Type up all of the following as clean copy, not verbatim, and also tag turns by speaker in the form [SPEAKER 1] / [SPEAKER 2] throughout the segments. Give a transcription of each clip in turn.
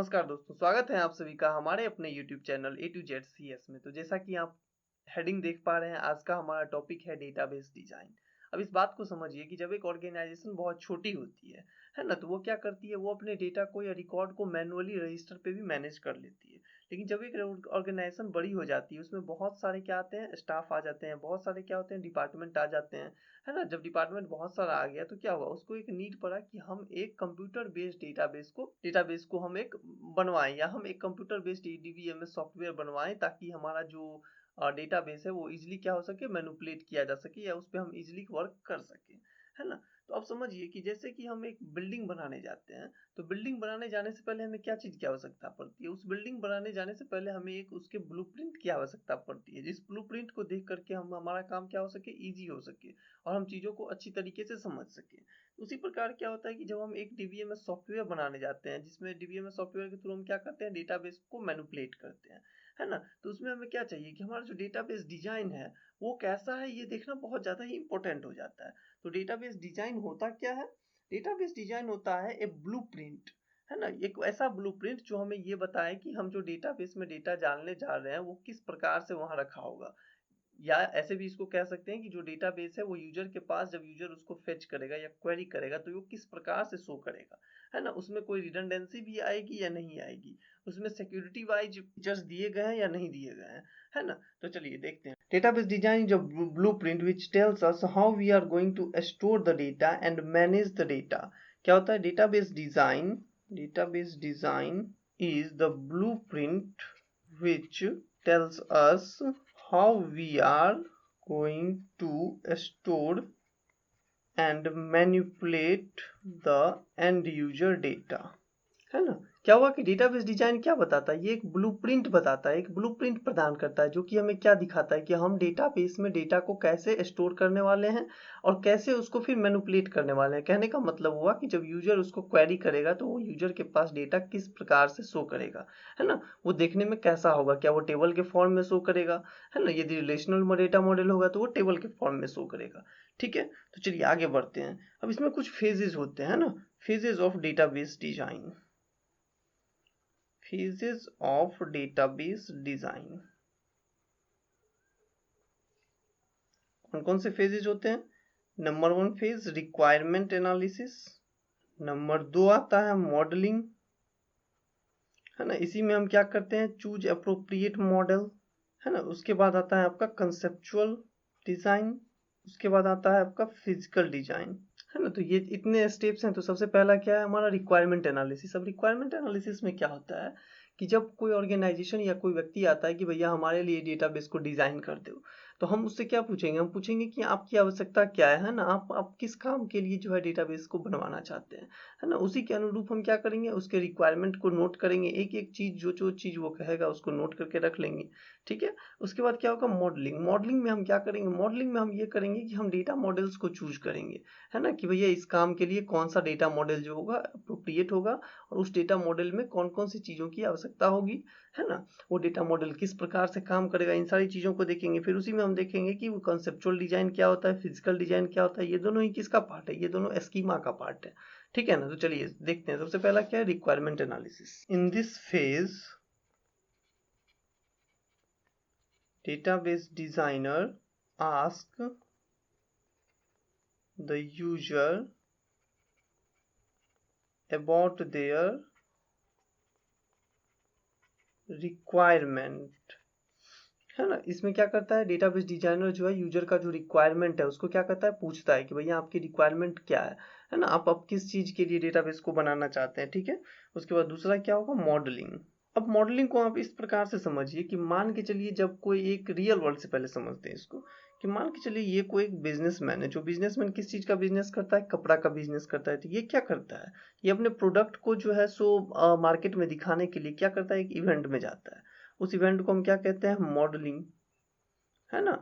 [SPEAKER 1] नमस्कार दोस्तों, स्वागत है आप सभी का हमारे अपने YouTube channel A to Z CS में। तो जैसा कि आप हेडिंग देख पा रहे हैं, आज का हमारा टॉपिक है डेटाबेस डिजाइन। अब इस बात को समझिए कि जब एक ऑर्गेनाइजेशन बहुत छोटी होती है ना, तो वो क्या करती है, वो अपने डेटा को या रिकॉर्ड को मैनुअली रजिस्टर पे भी मैनेज कर लेती है। लेकिन जब एक ऑर्गेनाइजेशन बड़ी हो जाती है, उसमें बहुत सारे क्या आते हैं, स्टाफ आ जाते हैं, बहुत सारे क्या होते हैं, डिपार्टमेंट आ जाते हैं, है ना। जब डिपार्टमेंट बहुत सारा आ गया तो क्या हुआ, उसको एक नीड पड़ा कि हम एक कंप्यूटर बेस्ड डेटाबेस को हम एक बनवाएं, या हम एक कंप्यूटर बेस्ड डीबीएमएस सॉफ्टवेयर बनवाएं, ताकि हमारा जो डेटाबेस है वो इजीली क्या हो सके, मैनिपुलेट किया जा सके, या उस पर हम इजीली वर्क कर सके, है ना। तो अब समझिए कि जैसे कि हम एक बिल्डिंग बनाने जाते हैं, तो बिल्डिंग बनाने जाने से पहले हमें क्या चीज की आवश्यकता पड़ती है, उस बिल्डिंग बनाने जाने से पहले हमें एक उसके ब्लूप्रिंट की आवश्यकता पड़ती है, जिस ब्लूप्रिंट को देख करके हम हमारा काम क्या हो सके, इजी हो सके, और हम चीजों को अच्छी तरीके से समझ सके। उसी प्रकार क्या होता है कि जब हम एक डीबीएमएस सॉफ्टवेयर बनाने जाते हैं, जिसमें डीबीएमएस सॉफ्टवेयर के थ्रू हम क्या करते हैं, डेटाबेस को मैनिपुलेट करते हैं, है ना। तो उसमें हमें क्या चाहिए कि हमारा जो डेटाबेस डिजाइन है वो कैसा है, ये देखना बहुत ज्यादा ही इंपॉर्टेंट हो जाता है। तो डेटाबेस डिजाइन होता क्या है, डेटाबेस डिजाइन होता है एक ब्लूप्रिंट, है ना, एक ऐसा ब्लूप्रिंट जो हमें ये बताए कि हम जो डेटाबेस में डेटा जानने जा रहे हैं वो किस प्रकार से वहां रखा होगा। या ऐसे भी इसको कह सकते हैं कि जो डेटाबेस है वो यूजर के पास, जब यूजर उसको फेच करेगा या क्वेरी करेगा, तो वो किस प्रकार से शो करेगा, है ना। उसमें कोई रिडंडेंसी भी आएगी या नहीं आएगी, उसमें सिक्योरिटी वाइज फीचर्स दिए गए हैं या नहीं दिए गए हैं, है ना। तो चलिए देखते हैं डेटाबेस डिजाइन जो blueprint which tells us how we are going to store the data and manage the data. क्या होता है database design is the blueprint which tells us how we are going to store and manipulate the end user data, है ना। क्या हुआ कि database design क्या बताता है, ये एक ब्लूप्रिंट बताता है, एक ब्लूप्रिंट प्रदान करता है, जो कि हमें क्या दिखाता है कि हम डेटाबेस में डेटा को कैसे स्टोर करने वाले हैं और कैसे उसको फिर मैनिपुलेट करने वाले हैं। कहने का मतलब हुआ कि जब यूजर उसको क्वेरी करेगा तो वो यूजर के पास डेटा किस प्रकार से शो करेगा, है ना। वो देखने में कैसा होगा, क्या वो टेबल के फॉर्म में शो करेगा, है ना। यदि रिलेशनल डेटा मॉडल होगा तो वो टेबल के फॉर्म में शो करेगा। ठीक है, तो चलिए आगे बढ़ते हैं। अब इसमें कुछ फेजेस होते हैं ना, phases of database design, phases of database design। कौन कौन से फेजेज होते हैं, number 1 phase requirement analysis, number 2 आता है मॉडलिंग, है ना। इसी में हम क्या करते हैं, चूज अप्रोप्रिएट मॉडल, है ना। उसके बाद आता है आपका कंसेप्चुअल डिजाइन, उसके बाद आता है आपका फिजिकल डिजाइन, है ना। तो ये इतने स्टेप्स हैं। तो सबसे पहला क्या है हमारा, रिक्वायरमेंट एनालिसिस। अब रिक्वायरमेंट एनालिसिस में क्या होता है कि जब कोई ऑर्गेनाइजेशन या कोई व्यक्ति आता है कि भैया हमारे लिए डेटाबेस को डिजाइन कर दो, तो हम उससे क्या पूछेंगे, हम पूछेंगे कि आपकी आवश्यकता क्या है ना, आप किस काम के लिए जो है डेटाबेस को बनवाना चाहते हैं, है ना। उसी के अनुरूप हम क्या करेंगे, उसके रिक्वायरमेंट को नोट करेंगे, एक एक चीज जो जो चीज वो कहेगा उसको नोट करके रख लेंगे। ठीक है, उसके बाद क्या होगा, मॉडलिंग। मॉडलिंग में हम क्या करेंगे, मॉडलिंग में हम ये करेंगे कि हम डेटा मॉडल्स को चूज करेंगे, है ना, कि भैया इस काम के लिए कौन सा डेटा मॉडल जो होगा अप्रोप्रिएट होगा, और उस डेटा मॉडल में कौन कौन सी चीजों की आवश्यकता होगी, है ना। वो डेटा मॉडल किस प्रकार से काम करेगा, इन सारी चीजों को देखेंगे। फिर उसी में हम देखेंगे कि वो कॉन्सेप्चुअल डिजाइन क्या होता है, फिजिकल डिजाइन क्या होता है, ये दोनों ही किसका पार्ट है, ये दोनों स्कीमा का पार्ट है। ठीक है ना। तो चलिए देखते हैं, सबसे पहला क्या है, requirement analysis. In this phase database designer ask the user about their requirement, है ना। इसमें क्या करता है, डेटाबेस डिजाइनर जो है यूजर का जो रिक्वायरमेंट है उसको क्या करता है, पूछता है कि भैया आपकी रिक्वायरमेंट क्या है ना, आप किस चीज के लिए डेटाबेस को बनाना चाहते हैं। ठीक है, उसके बाद दूसरा क्या होगा, मॉडलिंग। अब मॉडलिंग को आप इस प्रकार से समझिए कि मान के चलिए, जब कोई एक रियल वर्ल्ड से पहले समझते हैं इसको, कि मान के चलिए ये कोई एक बिजनेसमैन है, जो बिजनेसमैन किस चीज का बिजनेस करता है, कपड़ा का बिजनेस करता है। तो ये क्या करता है, ये अपने प्रोडक्ट को जो है सो मार्केट में दिखाने के लिए क्या करता है, एक इवेंट में जाता है। उस इवेंट को हम क्या कहते हैं, मॉडलिंग, है ना।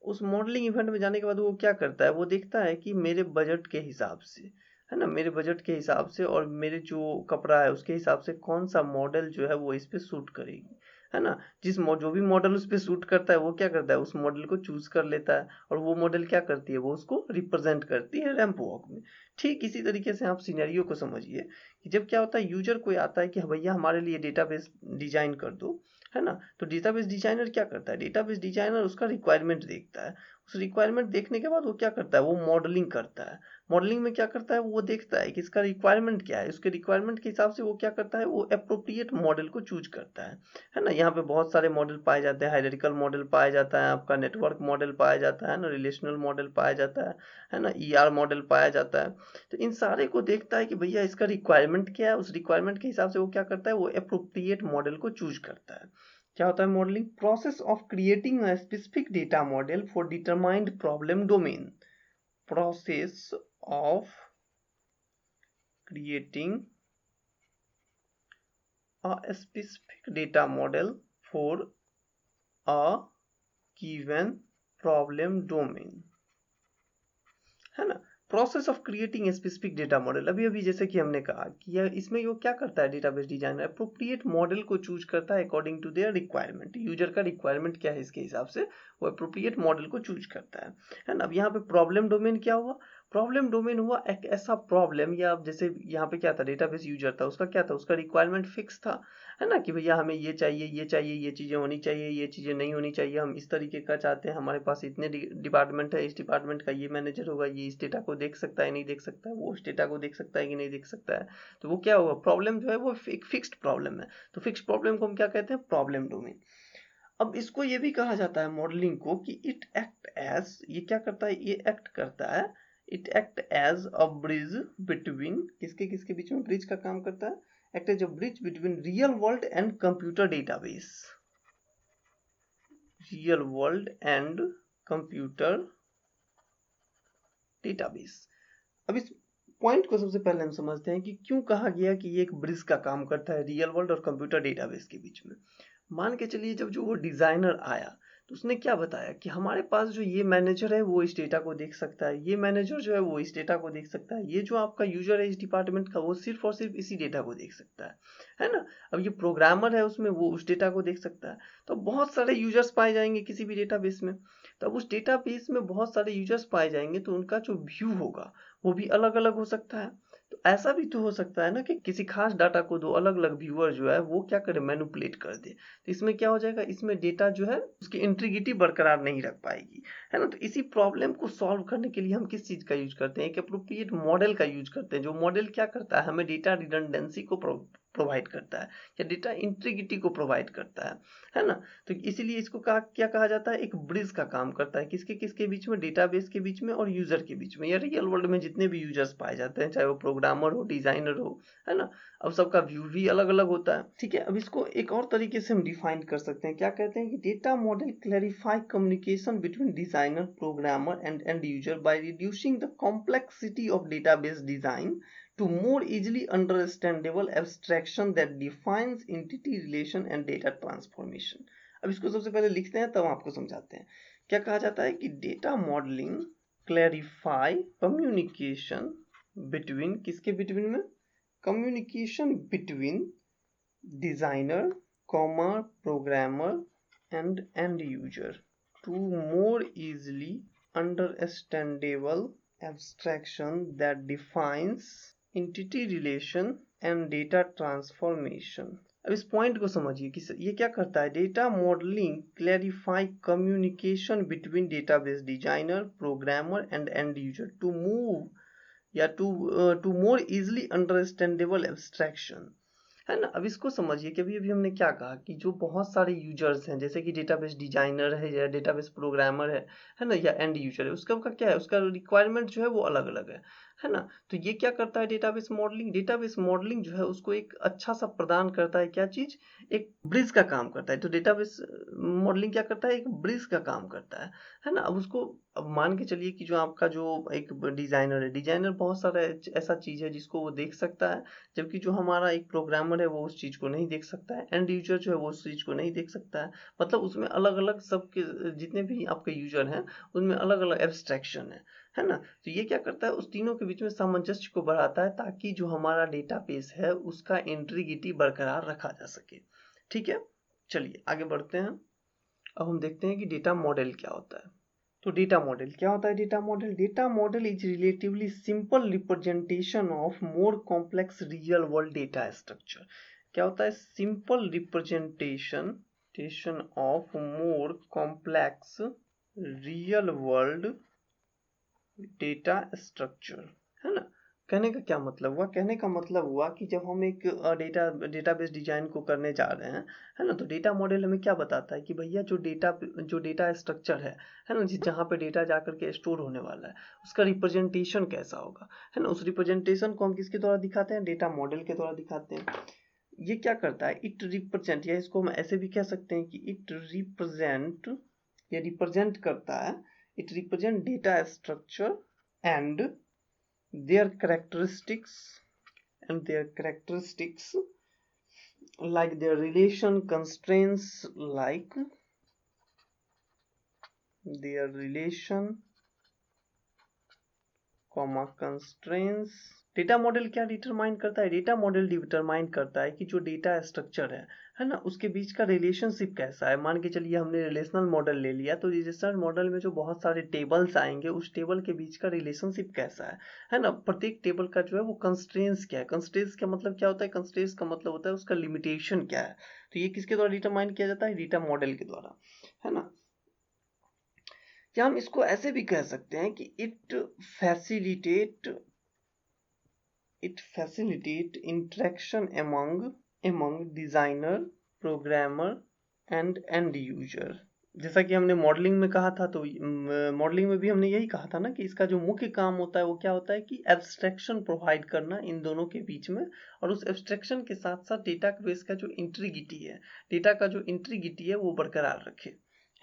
[SPEAKER 1] उस मॉडलिंग इवेंट में जाने के बाद वो क्या करता है, वो देखता है कि मेरे बजट के हिसाब से, है ना, मेरे बजट के हिसाब से और मेरे जो कपड़ा है उसके हिसाब से कौन सा मॉडल जो है वो इस पे सूट करेगी, है ना। जो भी मॉडल उस पे सूट करता है वो क्या करता है, उस मॉडल को चूज कर लेता है और वो मॉडल क्या करती है, वो उसको रिप्रेजेंट करती है रैंप वॉक में। ठीक इसी तरीके से आप सिनेरियो को समझिए कि जब क्या होता है, यूजर कोई आता है कि भैया हमारे लिए डेटाबेस डिजाइन कर दो, है ना। तो डेटाबेस डिजाइनर क्या करता है, डेटाबेस डिजाइनर उसका रिक्वायरमेंट देखता है। उस रिक्वायरमेंट देखने के बाद वो क्या करता है, वो मॉडलिंग करता है। मॉडलिंग में क्या करता है, वो देखता है कि इसका रिक्वायरमेंट क्या है, उसके रिक्वायरमेंट के हिसाब से वो क्या करता है, वो अप्रोप्रिएट मॉडल को चूज करता है ना। यहाँ पे बहुत सारे मॉडल पाए जाते हैं, हायरार्किकल मॉडल पाया जाता है, आपका नेटवर्क मॉडल पाया जाता है ना, रिलेशनल मॉडल पाया जाता है ना, ईआर मॉडल पाया जाता है। तो इन सारे को देखता है कि भैया इसका रिक्वायरमेंट क्या है, उस रिक्वायरमेंट के हिसाब से वो क्या करता है, वो अप्रोप्रिएट मॉडल को चूज करता है। क्या होता है modelling, process of creating a specific data model for determined problem domain, process of creating a specific data model for a given problem domain, है ना। Process of creating a specific data model, अभी अभी जैसे कि हमने कहा कि इसमें वो क्या करता है, डेटाबेस डिजाइनर अप्रोप्रिएट मॉडल को चूज करता है according to their requirement. User का रिक्वायरमेंट क्या है इसके हिसाब से वो अप्रोप्रिएट मॉडल को चूज करता है ना। अब यहाँ पे प्रॉब्लम डोमेन क्या हुआ, प्रॉब्लम डोमेन हुआ एक ऐसा प्रॉब्लम, या जैसे यहाँ पे क्या था, डेटाबेस यूजर था, उसका क्या था, उसका रिक्वायरमेंट फिक्स था, है ना, कि भैया हमें ये चाहिए, ये चाहिए, ये चीजें होनी चाहिए, ये चीजें नहीं होनी चाहिए, हम इस तरीके का चाहते हैं, हमारे पास इतने डिपार्टमेंट है, इस डिपार्टमेंट का ये मैनेजर होगा, ये इस डेटा को देख सकता है नहीं देख सकता है, वो उस डेटा को देख सकता है कि नहीं देख सकता है। तो वो क्या हुआ, प्रॉब्लम जो है वो एक फिक्स्ड प्रॉब्लम है। तो फिक्स्ड प्रॉब्लम को हम क्या कहते हैं, प्रॉब्लम डोमेन। अब इसको ये भी कहा जाता है मॉडलिंग को कि इट एक्ट एज, ये क्या करता है, ये एक्ट करता है, it act as a bridge between, किसके किसके बीच में ब्रिज का काम करता है, act as a bridge between real world and computer database, real world and computer database. अब इस पॉइंट को सबसे पहले हम समझते हैं कि क्यों कहा गया कि ये एक ब्रिज का काम करता है रियल वर्ल्ड और कंप्यूटर डेटाबेस के बीच में। मान के चलिए जब जो वो डिजाइनर आया तो उसने क्या बताया कि हमारे पास जो ये मैनेजर है वो इस डेटा को देख सकता है, ये मैनेजर जो है वो इस डेटा को देख सकता है, ये जो आपका यूजर है इस डिपार्टमेंट का वो सिर्फ और सिर्फ इसी डेटा को देख सकता है ना। अब ये प्रोग्रामर है उसमें, वो उस डेटा को देख सकता है। तो बहुत सारे यूजर्स पाए जाएंगे किसी भी डेटाबेस में। तो अब उस डेटाबेस में बहुत सारे यूजर्स पाए जाएंगे तो उनका जो व्यू होगा वो भी अलग अलग हो सकता है। तो ऐसा भी तो हो सकता है ना कि किसी खास डाटा को दो अलग अलग व्यूअर जो है वो क्या करे, मैनिपुलेट कर दे। तो इसमें क्या हो जाएगा, इसमें डेटा जो है उसकी इंटीग्रिटी बरकरार नहीं रख पाएगी, है ना। तो इसी प्रॉब्लम को सॉल्व करने के लिए हम किस चीज का यूज करते हैं, एक एप्रोप्रिएट मॉडल का यूज करते हैं। जो मॉडल क्या करता है, हमें डेटा रिडंडेंसी को प्रोवाइड करता है या डेटा इंटीग्रिटी को प्रोवाइड करता है ना। तो इसीलिए इसको क्या कहा जाता है, एक ब्रिज का काम करता है, किसके किसके बीच में, डेटाबेस के बीच में और यूजर के बीच में, या रियल वर्ल्ड में जितने भी यूजर्स पाए जाते हैं, चाहे वो प्रोग्रामर हो, डिजाइनर हो, है ना। अब सबका व्यू भी अलग अलग होता है, ठीक है। अब इसको एक और तरीके से हम डिफाइन कर सकते हैं, क्या कहते हैं कि data model clarify communication between designer, programmer and user by reducing the complexity of database design to more easily understandable abstraction that defines entity relation and data transformation। अब इसको सबसे पहले लिखते हैं तब आपको समझाते हैं। क्या कहा जाता है कि data modelling clarify communication between, किसके बिटवीन में, communication between designer comma programmer and user to more easily understandable abstraction that defines entity relation and data transformation। अब इस पॉइंट को समझिए कि ये क्या करता है, data modelling clarify communication between database designer, programmer and user to move या to more easily understandable abstraction, है ना। अब इसको समझिए कि अभी अभी हमने क्या कहा कि जो बहुत सारे यूजर्स हैं, जैसे कि डेटाबेस डिजाइनर है या डेटाबेस प्रोग्रामर है ना, या एंड यूजर है, उसका क्या है, उसका रिक्वायरमेंट जो है वो अलग अलग है ना। तो ये क्या करता है, डेटाबेस मॉडलिंग, डेटाबेस मॉडलिंग जो है उसको एक अच्छा सा प्रदान करता है, क्या चीज, एक ब्रिज का काम करता है। तो डेटाबेस मॉडलिंग क्या करता है, एक ब्रिज का काम करता है ना। अब उसको, अब मान के चलिए कि जो आपका जो एक डिजाइनर है, डिजाइनर बहुत सारा ऐसा चीज है जिसको वो देख सकता है, जबकि जो हमारा एक प्रोग्रामर है वो उस चीज को नहीं देख सकता है, एंड यूजर जो है वो उस चीज को नहीं देख सकता है। मतलब उसमें अलग अलग सबके जितने भी आपके यूजर हैं उनमें अलग अलग एब्स्ट्रैक्शन है ना। तो ये क्या करता है, उस तीनों के बीच में सामंजस्य को बढ़ाता है ताकि जो हमारा डेटाबेस है उसका इंटीग्रिटी बरकरार रखा जा सके, ठीक है। चलिए आगे बढ़ते हैं। अब हम देखते हैं कि डेटा मॉडल क्या होता है। तो डेटा मॉडल क्या होता है? Data model is relatively simple representation of more complex real world data structure. क्या होता है? Simple representation of more complex real world data structure, है ना। कहने का क्या मतलब हुआ? कहने का मतलब हुआ कि जब हम एक डेटाबेस डिजाइन को करने जा रहे हैं, है ना, तो डेटा मॉडल हमें क्या बताता है कि भैया जो डेटा स्ट्रक्चर है ना, जहाँ पे डेटा जाकर के स्टोर होने वाला है, उसका रिप्रेजेंटेशन कैसा होगा, है ना। उस रिप्रेजेंटेशन को हम किसके द्वारा दिखाते हैं? डेटा मॉडल के द्वारा दिखाते हैं। ये क्या करता है? इट रिप्रेजेंट, या इसको हम ऐसे भी कह सकते हैं कि इट रिप्रेजेंट, ये रिप्रेजेंट करता है, it represent data structure and their characteristics like their relation constraints, like their relation constraints। Data model क्या डिटरमाइन करता है? डेटा मॉडल डिटरमाइन करता है कि जो डेटा स्ट्रक्चर है ना, उसके बीच का रिलेशनशिप कैसा है। मान के चलिए हमने रिलेशनल मॉडल ले लिया, तो रिलेशनल मॉडल में जो बहुत सारे टेबल्स आएंगे, उस टेबल के बीच का रिलेशनशिप कैसा है ना। प्रत्येक टेबल का जो है वो कंस्ट्रेंट्स क्या है। कंस्ट्रेंट्स का मतलब क्या होता है? कंस्ट्रेंट्स का मतलब होता है उसका लिमिटेशन क्या है। तो ये किसके द्वारा डिटरमाइन किया जाता है? डेटा मॉडल के द्वारा, है ना। या हम इसको ऐसे भी कह सकते हैं कि it facilitate interaction among designer, programmer and and user. जैसा कि हमने मॉडलिंग में कहा था, तो मॉडलिंग में भी हमने यही कहा था ना कि इसका जो मुख्य काम होता है वो क्या होता है कि एब्स्ट्रैक्शन प्रोवाइड करना इन दोनों के बीच में, और उस एब्स्ट्रैक्शन के साथ साथ डेटा बेस का जो इंटीग्रिटी है, डेटा का जो इंटीग्रिटी है वो बरकरार रखे,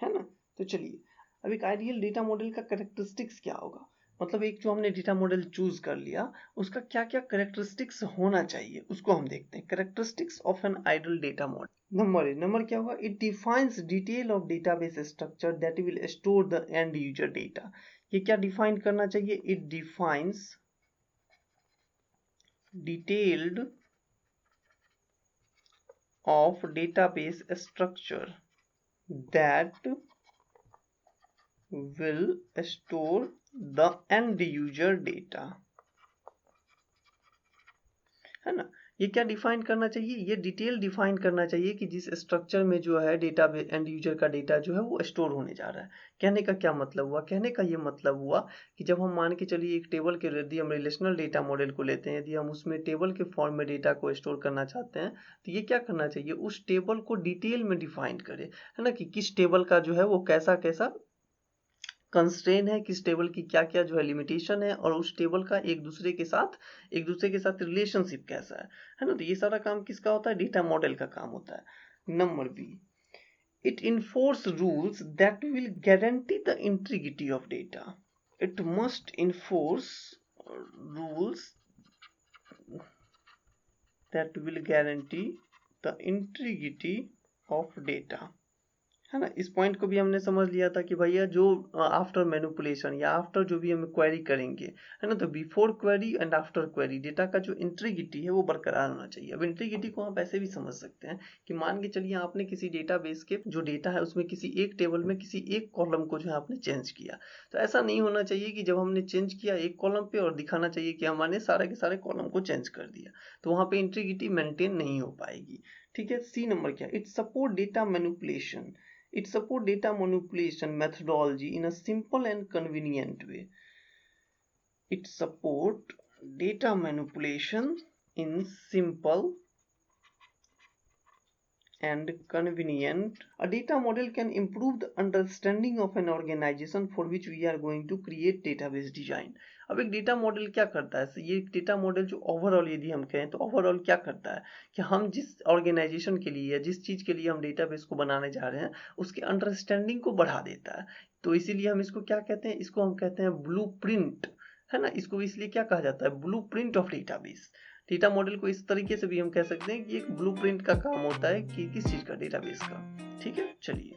[SPEAKER 1] है ना। तो चलिए, अब एक आइडियल डेटा मॉडल का कैरेक्टरिस्टिक्स क्या होगा? मतलब एक जो हमने डेटा मॉडल चूज कर लिया, उसका क्या क्या कैरेक्टरिस्टिक्स होना चाहिए उसको हम देखते हैं। Characteristics of an ideal data model. Number क्या होगा? It defines detail of database structure that will store the end user data. ये क्या डिफाइन करना चाहिए? It defines detailed of database structure that will store the end user data, है ना। ये क्या डिफाइन करना चाहिए? ये डिटेल डिफाइन करना चाहिए कि जिस स्ट्रक्चर में जो है डेटा एंड यूजर का डेटा जो है वो स्टोर होने जा रहा है। कहने का क्या मतलब हुआ? कहने का ये मतलब हुआ कि जब हम मान के चलिए एक टेबल के, यदि हम रिलेशनल डेटा मॉडल को लेते हैं, यदि हम उसमें टेबल के फॉर्म में डेटा को स्टोर करना चाहते हैं, तो ये क्या करना चाहिए? उस टेबल को डिटेल में डिफाइन करे, है ना, कि किस टेबल का जो है वो कैसा कैसा कंस्ट्रेन है, किस टेबल की क्या क्या जो है लिमिटेशन है, और उस टेबल का एक दूसरे के साथ रिलेशनशिप कैसा है ना। तो ये सारा काम किसका होता है? डेटा मॉडल का काम होता है। Number B, it enforce rules that will guarantee the integrity of data. It must enforce rules that will guarantee the integrity of data, है ना। इस पॉइंट को भी हमने समझ लिया था कि भैया जो आफ्टर मैनिपुलेशन या आफ्टर जो भी हम क्वेरी करेंगे, है ना, तो before query and after query data का जो इंटीग्रिटी है वो बरकरार होना चाहिए। अब इंटीग्रिटी को आप ऐसे भी समझ सकते हैं कि मान के चलिए आपने किसी डेटाबेस के जो डेटा है उसमें किसी एक टेबल में किसी एक कॉलम को जो है आपने चेंज किया, तो ऐसा नहीं होना चाहिए कि जब हमने चेंज किया एक कॉलम पे और दिखाना चाहिए कि हमने सारे के सारे कॉलम को चेंज कर दिया, तो वहां पे इंटीग्रिटी मेंटेन नहीं हो पाएगी। ठीक है। सी नंबर क्या? It support data manipulation. It supports data manipulation methodology in a simple and convenient way. It supports data manipulation in simple and convenient. A data model can improve the understanding of an organization for which we are going to create database design. अब एक data model क्या करता है? ये data model जो overall यदि हम कहें तो ओवरऑल क्या करता है कि हम जिस ऑर्गेनाइजेशन के लिए या जिस चीज के लिए हम डेटाबेस को बनाने जा रहे हैं उसके अंडरस्टैंडिंग को बढ़ा देता है। तो इसीलिए हम इसको क्या कहते हैं? इसको हम कहते हैं ब्लूप्रिंट, है ना। इसको इसलिए क्या कहा जाता है? Blueprint of database. Data model को इस तरीके से भी हम कह सकते हैं कि एक ब्लूप्रिंट का काम होता है कि किस चीज का? डेटाबेस का। ठीक है। चलिए